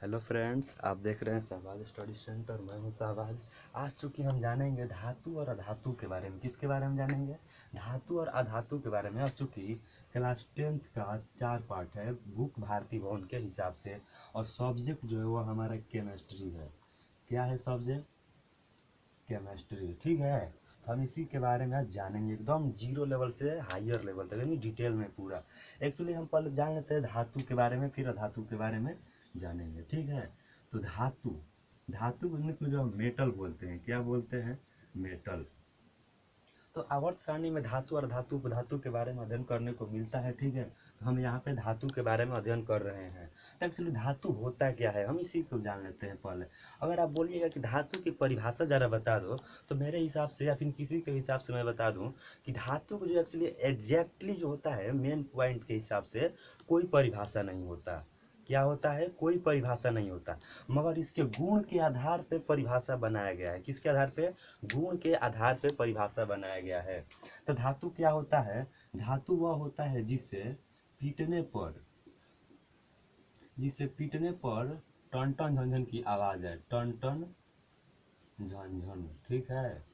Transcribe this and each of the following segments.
Hello friends, आप देख रहे हैं शहबाज स्टडी सेंटर। मैं हूं शहबाज। आज चूंकि हम जानेंगे धातु और अधातु के बारे में। किसके बारे में जानेंगे? धातु और अधातु के बारे में। अब चूंकि क्लास 10th का 4 पार्ट है बुक भारती भवन के हिसाब से, और सब्जेक्ट जो है वो हमारा केमिस्ट्री है। क्या है सब्जेक्ट? केमिस्ट्री। ठीक है, तो हम इसी के बारे में आज जानेंगे एकदम जीरो लेवल से हायर लेवल तक, यानी डिटेल में पूरा। एक्चुअली हम पहले जान लेते हैं धातु के बारे में, फिर अधातु के बारे में जानेंगे। ठीक है, तो धातु, धातु को इंग्लिश में जो हम मेटल बोलते हैं, क्या बोलते हैं? मेटल। तो आवर्त सारणी में धातु और धातु उपधातु के बारे में अध्ययन करने को मिलता है। ठीक है, तो हम यहाँ पे धातु के बारे में अध्ययन कर रहे हैं। तो एक्चुअली धातु होता क्या है, हम इसी को जान लेते हैं पहले। अगर आप बोलिएगा कि धातु की परिभाषा जरा बता दो, तो मेरे हिसाब से या फिर किसी के हिसाब से मैं बता दूं कि धातु को जो एक्चुअली एग्जैक्टली जो होता है मेन पॉइंट के हिसाब से कोई परिभाषा नहीं होता। क्या होता है? कोई परिभाषा नहीं होता, मगर इसके गुण के आधार पर परिभाषा बनाया गया है। किसके आधार पे? गुण के आधार पर परिभाषा बनाया गया है। तो धातु क्या होता है? धातु वह होता है जिसे पीटने पर टन टन झनझन की आवाज है। टन टन झनझन। ठीक है,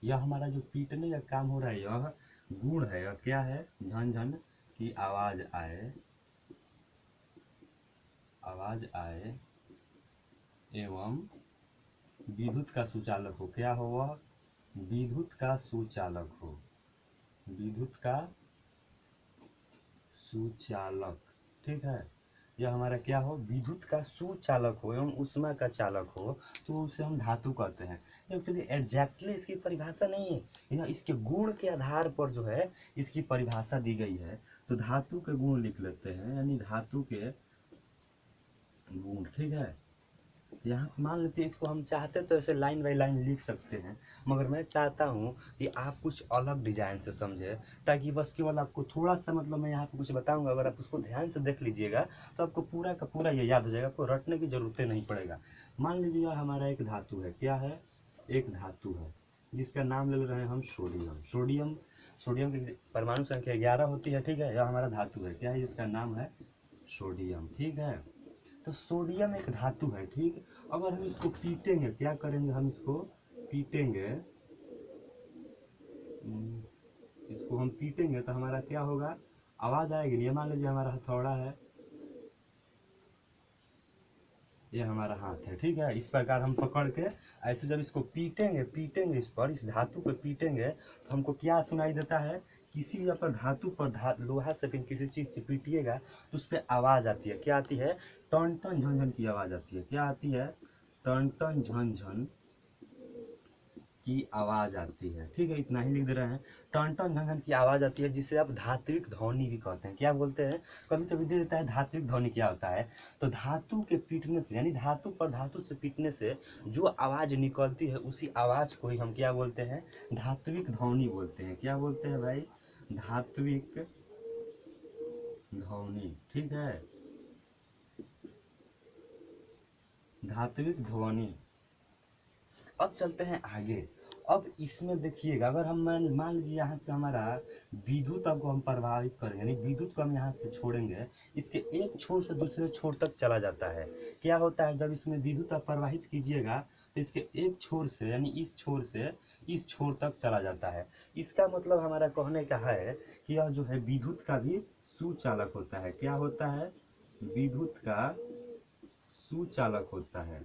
यह हमारा जो पीटने का काम हो रहा है यह गुण है। यह क्या है? झनझन की आवाज आए, एवं विद्युत का सुचालक हो। क्या हो वह? विद्युत का सुचालक हो। विद्युत का सुचालक। ठीक है, यह हमारा क्या हो? विद्युत का सुचालक हो एवं ऊष्मा का चालक हो, तो उसे हम धातु कहते हैं। एक्चुअली एग्जैक्टली इसकी परिभाषा नहीं है, यह इसके गुण के आधार पर जो है इसकी परिभाषा दी गई है। तो धातु के गुण लिख लेते हैं, यानी धातु के गुण। ठीक है, यहाँ मान लेते हैं इसको हम चाहते तो ऐसे लाइन बाई लाइन लिख सकते हैं, मगर मैं चाहता हूँ कि आप कुछ अलग डिजाइन से समझे, ताकि बस केवल आपको थोड़ा सा मतलब मैं यहाँ पे कुछ बताऊंगा, अगर आप उसको ध्यान से देख लीजिएगा तो आपको पूरा का पूरा ये याद हो जाएगा, आपको रटने की जरूरत नहीं पड़ेगा। मान लीजिए हमारा एक धातु है। क्या है? एक धातु है जिसका नाम ले रहे हैं हम सोडियम। सोडियम की परमाणु संख्या 11 होती है। ठीक है, यह हमारा धातु है। क्या है? इसका नाम है सोडियम। ठीक है, तो सोडियम एक धातु है। ठीक, अगर हम इसको पीटेंगे, क्या करेंगे? हम इसको पीटेंगे, इसको हम पीटेंगे तो हमारा क्या होगा? आवाज आएगी। ये मान लीजिए हमारा हथौड़ा है, ये हमारा हाथ है। ठीक है, इस प्रकार हम पकड़ के ऐसे जब इसको पीटेंगे इस पर, इस धातु पे पीटेंगे, तो हमको क्या सुनाई देता है? किसी भी पर धातु पर लोहा से फिर किसी चीज से पीटिएगा तो उस पर आवाज आती है। क्या आती है? टन टन झन झन की आवाज आती है। क्या आती है? टन टन झन झन की आवाज आती है। ठीक है, इतना ही लिख दे रहे हैं। टन टन झन झन की आवाज आती है, जिसे आप धात्विक ध्वनि भी कहते हैं। क्या बोलते हैं? कभी कभी दे देता है धात्विक ध्वनि। क्या होता है? तो धातु के पीटने से, यानी धातु पर धातु से पीटने से जो आवाज निकलती है, उसी आवाज को ही हम क्या बोलते हैं? धात्विक ध्वनि बोलते हैं। क्या बोलते हैं भाई? धात्विक ध्वनि। ठीक है, धात्विक ध्वनि। अब चलते हैं आगे। अब इसमें देखिएगा, अगर हम मान लीजिए यहाँ से हमारा विद्युत को हम प्रभावित करेंगे, यानी विद्युत को हम यहाँ से छोड़ेंगे, इसके एक छोर से दूसरे छोर तक चला जाता है। क्या होता है? जब इसमें विद्युत आप प्रवाहित कीजिएगा तो इसके एक छोर से, यानी इस छोर से इस छोर तक चला जाता है। इसका मतलब हमारा कहने का है कि यह जो है विद्युत का भी सुचालक होता है। क्या होता है? विद्युत का सुचालक होता है।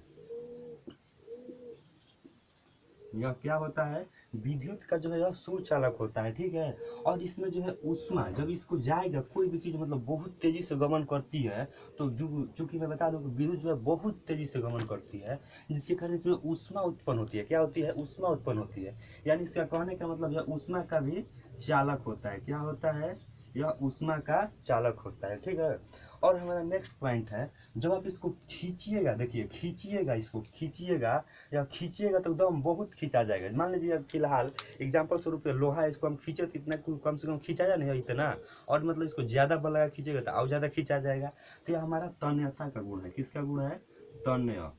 यह क्या होता है? विद्युत का जो है यह सुचालक होता है। ठीक है, और इसमें जो है ऊष्मा जब इसको जाएगा, कोई भी चीज मतलब बहुत तेजी से गमन करती है, तो चूंकि मैं बता दूं कि विद्युत जो है बहुत तेजी से गमन करती है, जिसके कारण इसमें ऊष्मा उत्पन्न होती है। क्या होती है? ऊष्मा उत्पन्न होती है। यानी इसका कहने का मतलब यह ऊष्मा का भी चालक होता है। क्या होता है? यह ऊष्मा का चालक होता है। ठीक है, और हमारा नेक्स्ट पॉइंट है, जब आप इसको खींचिएगा, देखिए खींचिएगा, इसको खींचिएगा या खींचिएगा तो एकदम बहुत खींचा जाएगा। मान लीजिए फिलहाल एग्जांपल स्वरूप लोहा है, इसको हम खींचे तो इतना कम से कम खींचा नहीं है इतना, और मतलब इसको ज्यादा बल लगा खींचेगा तो और ज्यादा खींचा जाएगा। तो यह हमारा तन्यता का गुण है। किसका गुण है? तन्यता।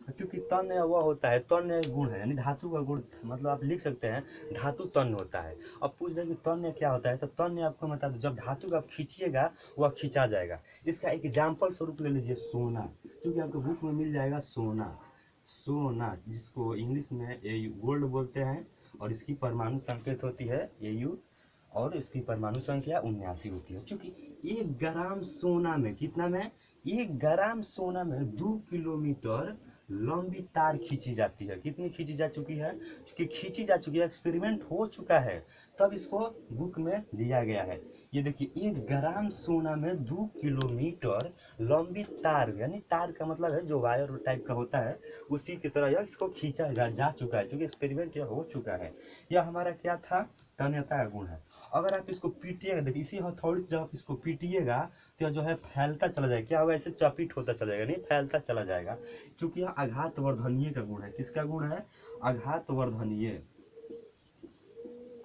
क्योंकि तन्य वह होता है, तन्य एक गुण है, यानी धातु का गुण, मतलब आप लिख सकते हैं धातु तन्य होता है। अब पूछ रहे कि तन्य क्या होता है, तो तन्य आपको बता दो, जब धातु का आप खींचिएगा वह खींचा जाएगा। इसका एक एग्जाम्पल स्वरूप ले लीजिए सोना, क्योंकि आपको बुक में मिल जाएगा सोना, सोना जिसको इंग्लिश में गोल्ड बोलते हैं, और इसकी परमाणु संकेत होती है Au, और इसकी परमाणु संख्या 79 होती है। चूंकि 1 ग्राम सोना में, कितना में, 1 ग्राम सोना में 2 किलोमीटर लंबी तार खींची जाती है। कितनी खींची जा चुकी है, चूंकि खींची जा चुकी है, एक्सपेरिमेंट हो चुका है, तब इसको बुक में दिया गया है। ये देखिए 1 ग्राम सोना में 2 किलोमीटर लंबी तार, यानी तार का मतलब है जो वायर टाइप का होता है, उसी की तरह यह इसको खींचा जा चुका है, क्योंकि एक्सपेरिमेंट यह हो चुका है। यह हमारा क्या था, तन्यता का गुण है। अगर आप इसको पीटिएगा, देखिए इसी हथौड़ी से जब आप इसको पीटिएगा तो जो है फैलता चला जाएगा, क्या होगा, ऐसे चपिट होता चला जाएगा, नहीं फैलता चला जाएगा, क्योंकि यह आघात वर्धनीय का गुण है। किसका गुण है, आघात वर्धनीय,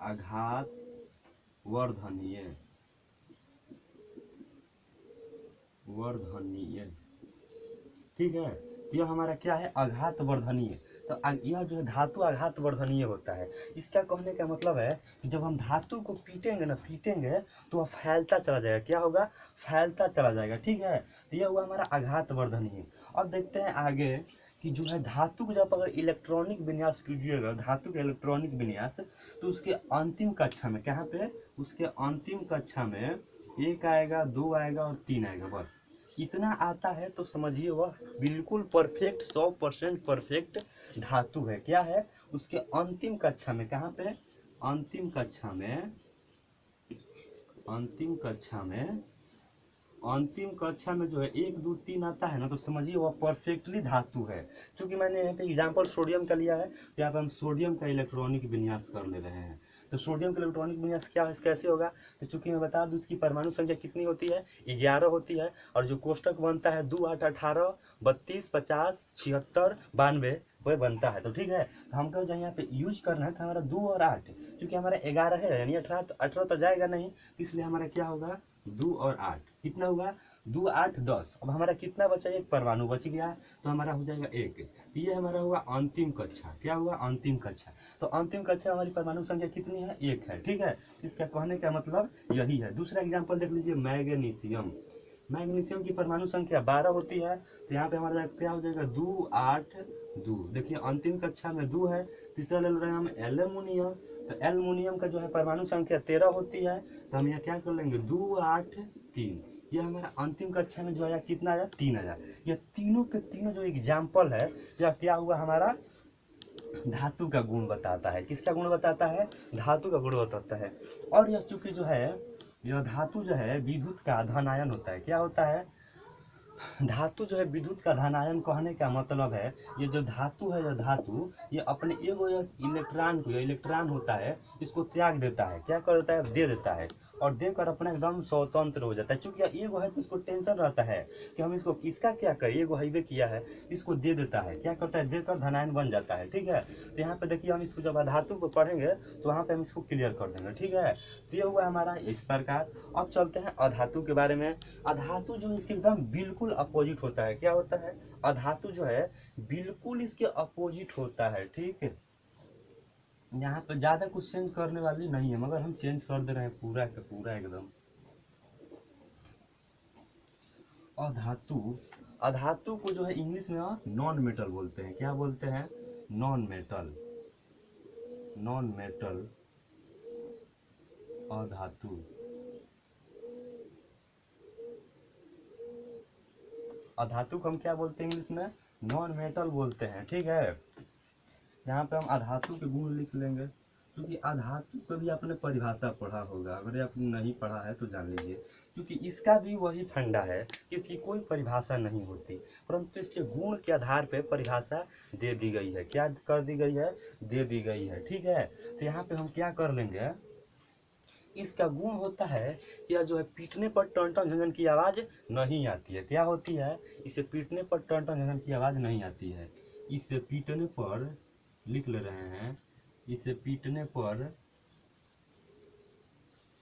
आघात वर्धनीय, वर्धनीय, ठीक है। तो यह हमारा क्या है, आघात वर्धनीय। तो यह जो है धातु आघात वर्धनीय होता है। इसका कहने का मतलब है कि जब हम धातु को पीटेंगे ना, पीटेंगे तो वह फैलता चला जाएगा, क्या होगा, फैलता चला जाएगा, ठीक है। तो यह हुआ हमारा आघात वर्धनीय। अब देखते हैं आगे कि जो है धातु को जब अगर इलेक्ट्रॉनिक विन्यास कीजिएगा, धातु का इलेक्ट्रॉनिक विन्यास, तो उसके अंतिम कक्षा में, कहाँ पे, उसके अंतिम कक्षा में 1 आएगा, 2 आएगा और 3 आएगा, बस इतना आता है तो समझिए वह बिल्कुल परफेक्ट, 100% परफेक्ट धातु है। क्या है, उसके अंतिम कक्षा में, कहाँ पे, अंतिम कक्षा में, अंतिम कक्षा में, अंतिम कक्षा में जो है 1 2 3 आता है ना, तो समझिए वह परफेक्टली धातु है। क्योंकि मैंने यहाँ पे एग्जाम्पल सोडियम का लिया है, तो यहाँ पे हम सोडियम का इलेक्ट्रॉनिक विन्यास कर ले रहे हैं। तो सोडियम का इलेक्ट्रॉनिक विन्यास क्या है, कैसे होगा, तो चूंकि मैं बता दूं इसकी परमाणु संख्या कितनी होती है, 11 होती है, और जो कोष्टक बनता है 2 8 18 32 50 76 92 वह बनता है। तो ठीक है, तो हमको जो यहाँ पे यूज करना है तो हमारा 2 और 8, क्योंकि हमारा 11 है, यानी 18 तो जाएगा नहीं, इसलिए हमारा क्या होगा, 2 और 8 कितना हुआ, 2 8 10। अब हमारा कितना बचा, एक परमाणु बच गया, तो हमारा हो जाएगा 1। ये हमारा हुआ अंतिम कक्षा, क्या हुआ, अंतिम कक्षा। तो अंतिम कक्षा हमारी परमाणु संख्या कितनी है, 1 है, ठीक है। इसका कहने का मतलब यही है। दूसरा एग्जाम्पल देख लीजिए, मैग्नीशियम। मैग्नीशियम की परमाणु संख्या 12 होती है, तो यहाँ पे हमारा क्या हो जाएगा, 2 8 2। देखिए अंतिम कक्षा में 2 है। तीसरा ले रहे हैं हम एल्यूमिनियम, तो एल्यूमिनियम का जो है परमाणु संख्या 13 होती है, तो हम यहाँ क्या कर लेंगे, 2 8 3। ये हमारा अंतिम कक्षा में जो आया कितना आया, 3 आया। ये तीनों के तीनों जो एग्जाम्पल है, यह क्या हुआ, हमारा धातु का गुण बताता है। किसका गुण बताता है, धातु का गुण बताता है। और यह चूंकि जो है, यह धातु जो है विद्युत का धनायन होता है। क्या होता है, धातु जो है विद्युत का धनायन, कहने का मतलब है ये जो धातु है, यह धातु ये अपने एगो इलेक्ट्रॉन को, इलेक्ट्रॉन होता है, इसको त्याग देता है, क्या कर देता है, दे देता है, और देकर अपना एकदम स्वतंत्र हो जाता है। चूंकि एगो है तो इसको टेंशन रहता है कि हम इसको इसका क्या करें, एगो हाईवे किया है, इसको दे देता है, क्या करता है, देकर धनायन बन जाता है, ठीक है। तो यहाँ पे देखिए हम इसको जब धातु को पढ़ेंगे तो वहाँ पे हम इसको क्लियर कर देंगे, ठीक है। तो ये हुआ हमारा इस प्रकार। अब चलते हैं अधातु के बारे में। अधातु जो इसके एकदम बिल्कुल अपोजिट होता है, क्या होता है, अधातु जो है बिल्कुल इसके अपोजिट होता है, ठीक है। यहाँ पे ज्यादा कुछ चेंज करने वाली नहीं है, मगर हम चेंज कर दे रहे हैं पूरा का पूरा एकदम। अधातु, अधातु को जो है इंग्लिश में नॉन मेटल बोलते हैं। क्या बोलते हैं, नॉन मेटल, नॉन मेटल अधातु। अधातु को हम क्या बोलते हैं इंग्लिश में, नॉन मेटल बोलते हैं, ठीक है। यहाँ पे हम अधातु के गुण लिख लेंगे, क्योंकि अधातु को भी आपने परिभाषा पढ़ा होगा, अगर आपने नहीं पढ़ा है तो जान लीजिए। क्योंकि इसका भी वही फंडा है, इसकी कोई परिभाषा नहीं होती, परंतु इसके गुण के आधार पर परिभाषा दे दी गई है। क्या कर दी गई है, दे दी गई है, ठीक है। तो यहाँ पे हम क्या कर लेंगे, इसका गुण होता है कि यह जो है पीटने पर टन टन झंझन की आवाज़ नहीं आती है। क्या होती है, इसे पीटने पर टन टन झंझन की आवाज़ नहीं आती है। इसे पीटने पर, लिख ले रहे हैं, इसे पीटने पर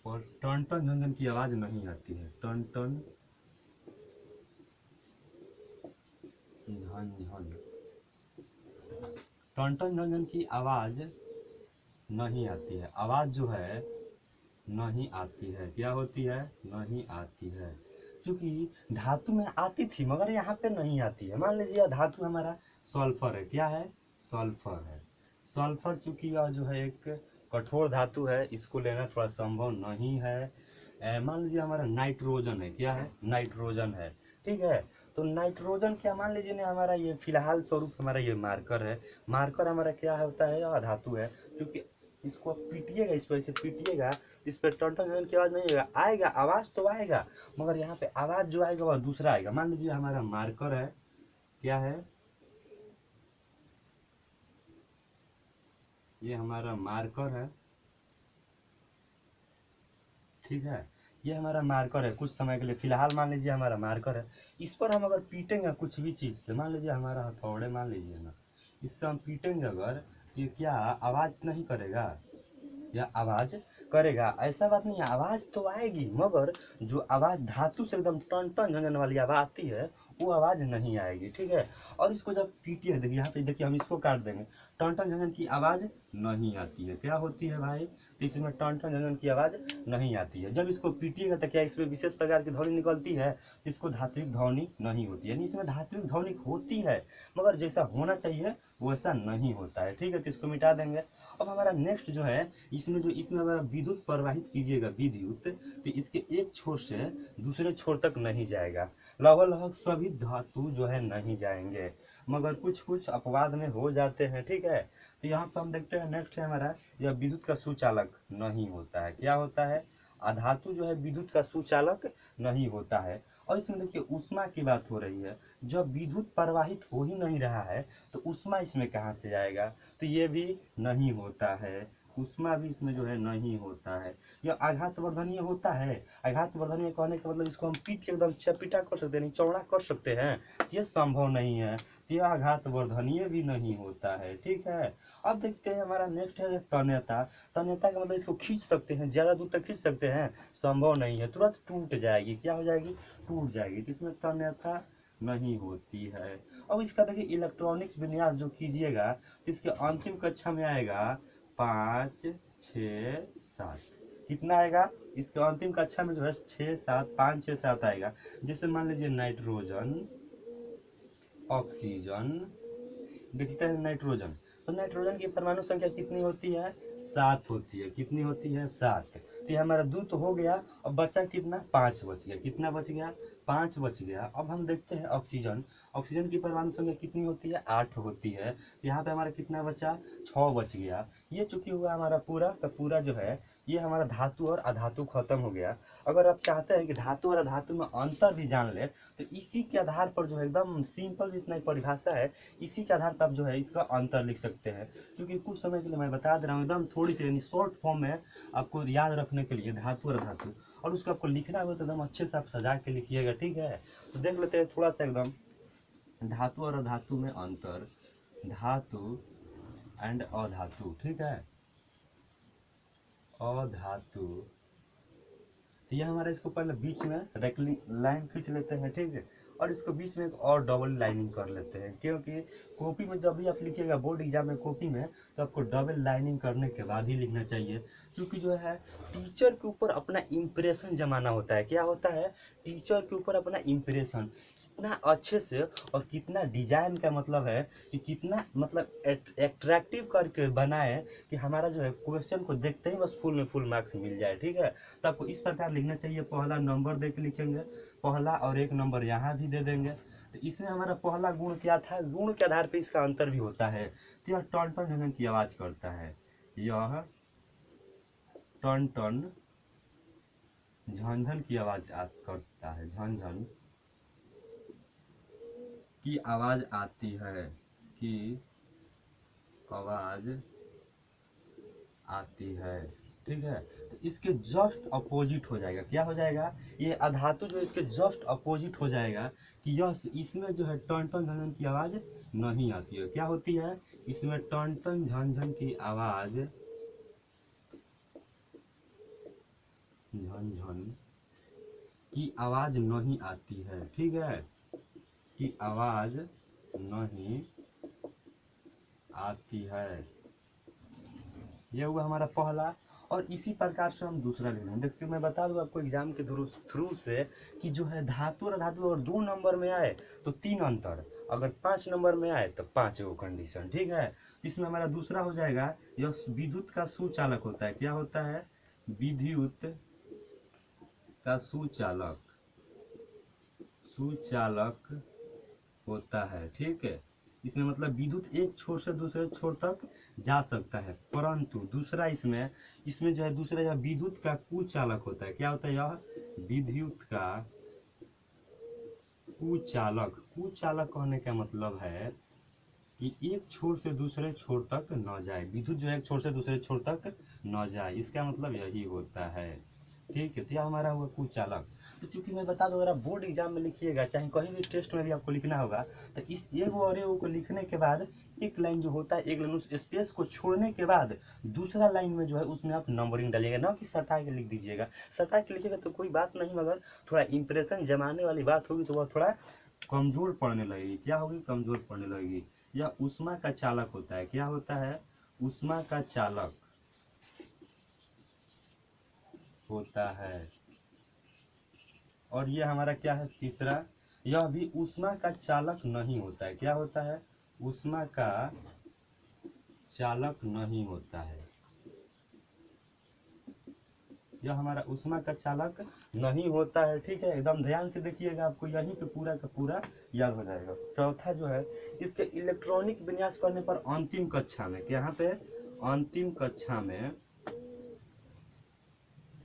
टन टन झंझन की आवाज़ नहीं आती है, टन टन झंझन टन झन की आवाज नहीं आती है, आवाज जो है नहीं आती है, क्या होती है, नहीं आती है। क्योंकि धातु में आती थी मगर यहाँ पे नहीं आती है। मान लीजिए धातु हमारा सल्फर है, क्या है, सल्फर है। सल्फर चूंकि यह जो है एक कठोर धातु है, इसको लेना थोड़ा संभव नहीं है। मान लीजिए हमारा नाइट्रोजन है, क्या है, नाइट्रोजन है, ठीक है। तो नाइट्रोजन क्या, मान लीजिए ना हमारा ये फिलहाल स्वरूप हमारा ये मार्कर है, मार्कर हमारा क्या होता है, यह धातु है। क्योंकि इसको आप पीटिएगा, इस पर ऐसे पीटिएगा, इस पर टन की आवाज नहीं आएगा, आएगा आवाज तो आएगा मगर यहाँ पे आवाज जो आएगा वह दूसरा आएगा। मान लीजिए हमारा मार्कर है, क्या है, ये हमारा मार्कर है, ठीक है। ये हमारा मार्कर है कुछ समय के लिए, फिलहाल मान लीजिए हमारा मार्कर है। इस पर हम अगर पीटेंगे कुछ भी चीज से, मान लीजिए हमारा हथौड़े मान लीजिए ना, इससे हम पीटेंगे अगर, ये क्या आवाज नहीं करेगा, या आवाज करेगा, ऐसा बात नहीं है, आवाज तो आएगी मगर जो आवाज धातु से एकदम टन टन झंझन वाली आवाज आती है वो आवाज नहीं आएगी, ठीक है। और इसको जब पीटिए, देखिए यहाँ पे देखिए हम इसको काट देंगे, टन टन झंझन की आवाज नहीं आती है, क्या होती है भाई, इसमें टन टन झंझन की आवाज नहीं आती है। जब इसको पीटिएगा तो क्या इसमें विशेष प्रकार की ध्वनि निकलती है, जिसको धात्विक ध्वनि नहीं होती है, यानी इसमें धात्विक ध्वनि होती है मगर जैसा होना चाहिए वैसा नहीं होता है, ठीक है। तो इसको मिटा देंगे। अब हमारा नेक्स्ट जो है, इसमें अगर विद्युत प्रवाहित कीजिएगा, विद्युत, तो इसके एक छोर से दूसरे छोर तक नहीं जाएगा, लगभग सभी धातु जो है नहीं जाएंगे मगर कुछ कुछ अपवाद में हो जाते हैं, ठीक है। तो यहाँ पर हम देखते हैं नेक्स्ट है हमारा, यह विद्युत का सुचालक नहीं होता है, क्या होता है, अधातु जो है विद्युत का सुचालक नहीं होता है। और इसमें देखिए ऊष्मा की बात हो रही है, जब विद्युत प्रवाहित हो ही नहीं रहा है तो ऊष्मा इसमें कहाँ से आएगा, तो ये भी नहीं होता है, ऊष्मा भी इसमें जो है नहीं होता है। यह आघात वर्धनीय होता है, आघात वर्धनीय कहने का मतलब इसको हम पीट के एकदम चपीटा कर सकते हैं, नहीं चौड़ा कर सकते हैं, ये संभव नहीं है, यह आघात वर्धनीय भी नहीं होता है, ठीक है। अब देखते हैं हमारा नेक्स्ट है तन्यता। तन्यता का मतलब इसको खींच सकते हैं, ज्यादा दूर तक खींच सकते हैं, संभव नहीं है, तुरंत टूट जाएगी, क्या हो जाएगी, टूट जाएगी। तो इसमें तन्यता नहीं होती है। अब इसका देखिए इलेक्ट्रॉनिक्स विन्यास जो कीजिएगा तो इसके अंतिम कक्षा में आएगा 5 6 7, कितना आएगा, इसके अंतिम कक्षा में जो है 6 7 5 6 7 आएगा। जैसे मान लीजिए नाइट्रोजन, ऑक्सीजन, देखते हैं नाइट्रोजन, तो नाइट्रोजन की परमाणु संख्या कितनी होती है, 7 होती है, कितनी होती है, 7। तो ये हमारा 2 तो हो गया, अब बचा कितना, 5 बच गया, कितना बच गया, 5 बच गया। अब हम देखते हैं ऑक्सीजन, ऑक्सीजन की परमाणु संख्या कितनी होती है, 8 होती है। यहाँ पे हमारा कितना बचा, 6 बच गया। ये चूंकि हुआ हमारा पूरा का पूरा जो है, ये हमारा धातु और अधातु खत्म हो गया। अगर आप चाहते हैं कि धातु और अधातु में अंतर भी जान ले तो इसी के आधार पर जो है एकदम सिंपल इतना ही परिभाषा है, इसी के आधार पर आप जो है इसका अंतर लिख सकते हैं। क्योंकि कुछ समय के लिए मैं बता दे रहा हूँ एकदम थोड़ी सी यानी शॉर्ट फॉर्म में आपको याद रखने के लिए धातु और धातु, और उसको आपको लिखना हो तो एकदम अच्छे से आप सजा के लिखिएगा, ठीक है। तो देख लेते हैं थोड़ा सा एकदम धातु और अधातु में अंतर, धातु एंड अधातु, ठीक है, अधातु। तो ये हमारा इसको पहले बीच में लाइन खींच लेते हैं, ठीक है, और इसको बीच में एक और डबल लाइनिंग कर लेते हैं, क्योंकि कॉपी में जब भी आप लिखिएगा बोर्ड एग्जाम में कॉपी में तो आपको डबल लाइनिंग करने के बाद ही लिखना चाहिए। क्योंकि जो है टीचर के ऊपर अपना इम्प्रेशन जमाना होता है, क्या होता है, टीचर के ऊपर अपना इम्प्रेशन कितना अच्छे से और कितना डिजाइन का मतलब है कि कितना मतलब एट्रैक्टिव करके बनाए कि हमारा जो है क्वेश्चन को देखते ही बस फुल में फुल मार्क्स मिल जाए, ठीक है। तो आपको इस प्रकार लिखना चाहिए, पहला नंबर दे के लिखेंगे, पहला और एक नंबर यहाँ भी दे देंगे। तो इसमें हमारा पहला गुण क्या था, गुण के आधार पे इसका अंतर भी होता है। तो यह टन टन झनझन की आवाज करता है, यह टन टन झनझन की आवाज करता है, झनझन की आवाज आती है, की आवाज आती है, ठीक है। तो इसके जस्ट अपोजिट हो जाएगा, क्या हो जाएगा, ये अधातु जो इसके जस्ट अपोजिट हो जाएगा कि यह इसमें जो है टन टन झनझन की आवाज नहीं आती है, क्या होती है, इसमें टन टन झनझन की आवाज, झनझन की आवाज नहीं आती है, ठीक है, की आवाज नहीं आती है। यह हुआ हमारा पहला। और इसी प्रकार से हम दूसरा ले लेंगे। देखिए मैं बता दूं आपको एग्जाम के थ्रू से कि जो है धातु और धातु अगर 2 नंबर में आए तो 3 अंतर, अगर 5 नंबर में आए तो 5 गो कंडीशन। ठीक है, इसमें हमारा दूसरा हो जाएगा, यह विद्युत का सुचालक होता है। क्या होता है? विद्युत का सुचालक होता है। ठीक है, इसमें मतलब विद्युत एक छोर से दूसरे छोर तक जा सकता है, परंतु दूसरा इसमें जो है दूसरा यह विद्युत का कुचालक होता है। क्या होता है? यह विद्युत का कुचालक कहने का मतलब है कि एक छोर से दूसरे छोर तक न जाए। विद्युत जो है एक छोर से दूसरे छोर तक न जाए, इसका मतलब यही होता है। ठीक है, तो यह हमारा हुआ कुचालक। तो चूंकि मैं बता दूं, अगर आप बोर्ड एग्जाम में लिखिएगा, चाहे कहीं भी टेस्ट में भी आपको लिखना होगा, तो इस एगो और एगो को लिखने के बाद एक लाइन जो होता है, एक लाइन उस स्पेस को छोड़ने के बाद दूसरा लाइन में जो है उसमें आप नंबरिंग डालिएगा, ना कि सटा के लिख दीजिएगा। सटा के लिखिएगा तो कोई बात नहीं, मगर थोड़ा इंप्रेशन जमाने वाली बात होगी तो वह थोड़ा कमजोर पड़ने लगेगी। क्या होगी? कमजोर पड़ने लगेगी। यह ऊष्मा का चालक होता है। क्या होता है? ऊष्मा का चालक होता है। और यह हमारा क्या है? तीसरा, यह भी ऊष्मा का चालक नहीं होता है। क्या होता है? ऊष्मा का चालक नहीं होता है। यह हमारा ऊष्मा का चालक नहीं होता है। ठीक है, एकदम ध्यान से देखिएगा, आपको यहीं पे पूरा का पूरा याद हो जाएगा। चौथा जो है, इसके इलेक्ट्रॉनिक विन्यास करने पर अंतिम कक्षा में, यहाँ पे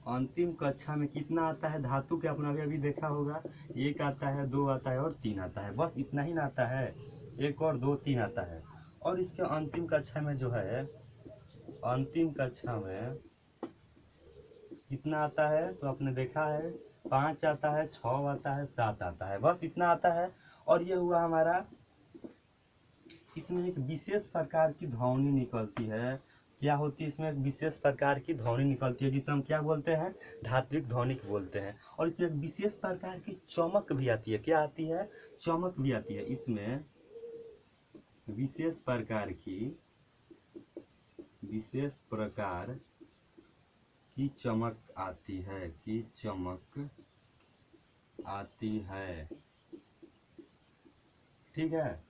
अंतिम कक्षा में कितना आता है धातु के? आपने अभी देखा होगा, 1 आता है, 2 आता है और 3 आता है। बस इतना ही ना आता है, 1 और 2 3 आता है। और इसके अंतिम कक्षा में जो है, अंतिम कक्षा में कितना आता है? तो आपने देखा है, 5 आता है, 6 आता है, 7 आता है, बस इतना आता है। और ये हुआ हमारा, इसमें एक विशेष प्रकार की ध्वनि निकलती है। क्या होती है? इसमें एक विशेष प्रकार की ध्वनि निकलती है, जिसे हम क्या बोलते हैं? धात्विक ध्वनि बोलते हैं। और इसमें एक विशेष प्रकार की चमक भी आती है। क्या आती है? चमक भी आती है। इसमें विशेष प्रकार की चमक आती है। ठीक है,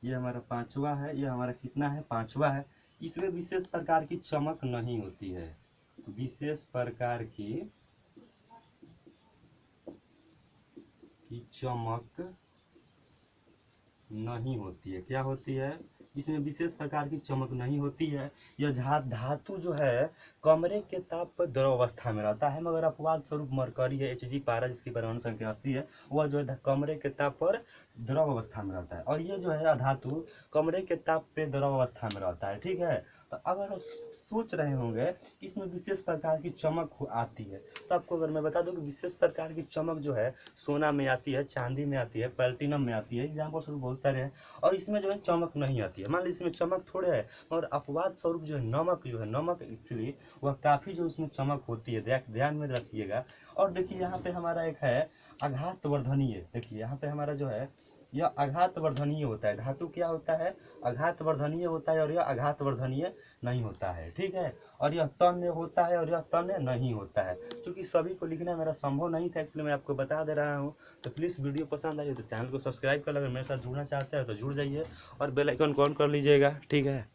ये हमारा 5वां है। ये हमारा कितना है? 5वां है। इसमें विशेष प्रकार की चमक नहीं होती है। विशेष प्रकार की चमक नहीं होती है। क्या होती है? इसमें विशेष प्रकार की चमक नहीं होती है। यह धातु जो है कमरे के ताप पर द्रव अवस्था में रहता है, मगर अपवाद स्वरूप मरकरी है, Hg पारा जिसकी परमाणु संख्या 80 है, वह जो है कमरे के ताप पर द्रव अवस्था में रहता है। और ये जो है धातु कमरे के ताप पे द्रव अवस्था में रहता है। ठीक है, तो अगर सोच रहे होंगे कि इसमें विशेष प्रकार की चमक आती है, तो आपको अगर मैं बता दूं कि विशेष प्रकार की चमक जो है सोना में आती है, चांदी में आती है, प्लेटिनम में आती है, एग्जाम्पल स्वरूप बहुत सारे हैं। और इसमें जो है चमक नहीं आती है। मान लीजिए इसमें चमक थोड़े है, और अपवाद स्वरूप जो है नमक एक्चुअली वह काफ़ी जो उसमें चमक होती है, ध्यान में रखिएगा। और देखिए यहाँ पे हमारा एक है आघातवर्धनीय। देखिए यहाँ पे हमारा जो है यह आघातवर्धनीय होता है। धातु क्या होता है? आघातवर्धनीय होता है, और यह आघातवर्धनीय नहीं होता है। ठीक है, और यह तन्य होता है, और यह तन्य नहीं होता है। क्योंकि सभी को लिखना मेरा संभव नहीं था, इसलिए मैं आपको बता दे रहा हूँ। तो प्लीज़ वीडियो पसंद आई तो चैनल को सब्सक्राइब कर लो। अगर मेरे साथ जुड़ना चाहते हैं तो जुड़ जाइए, और बेल आइकन को ऑन कर लीजिएगा। ठीक है।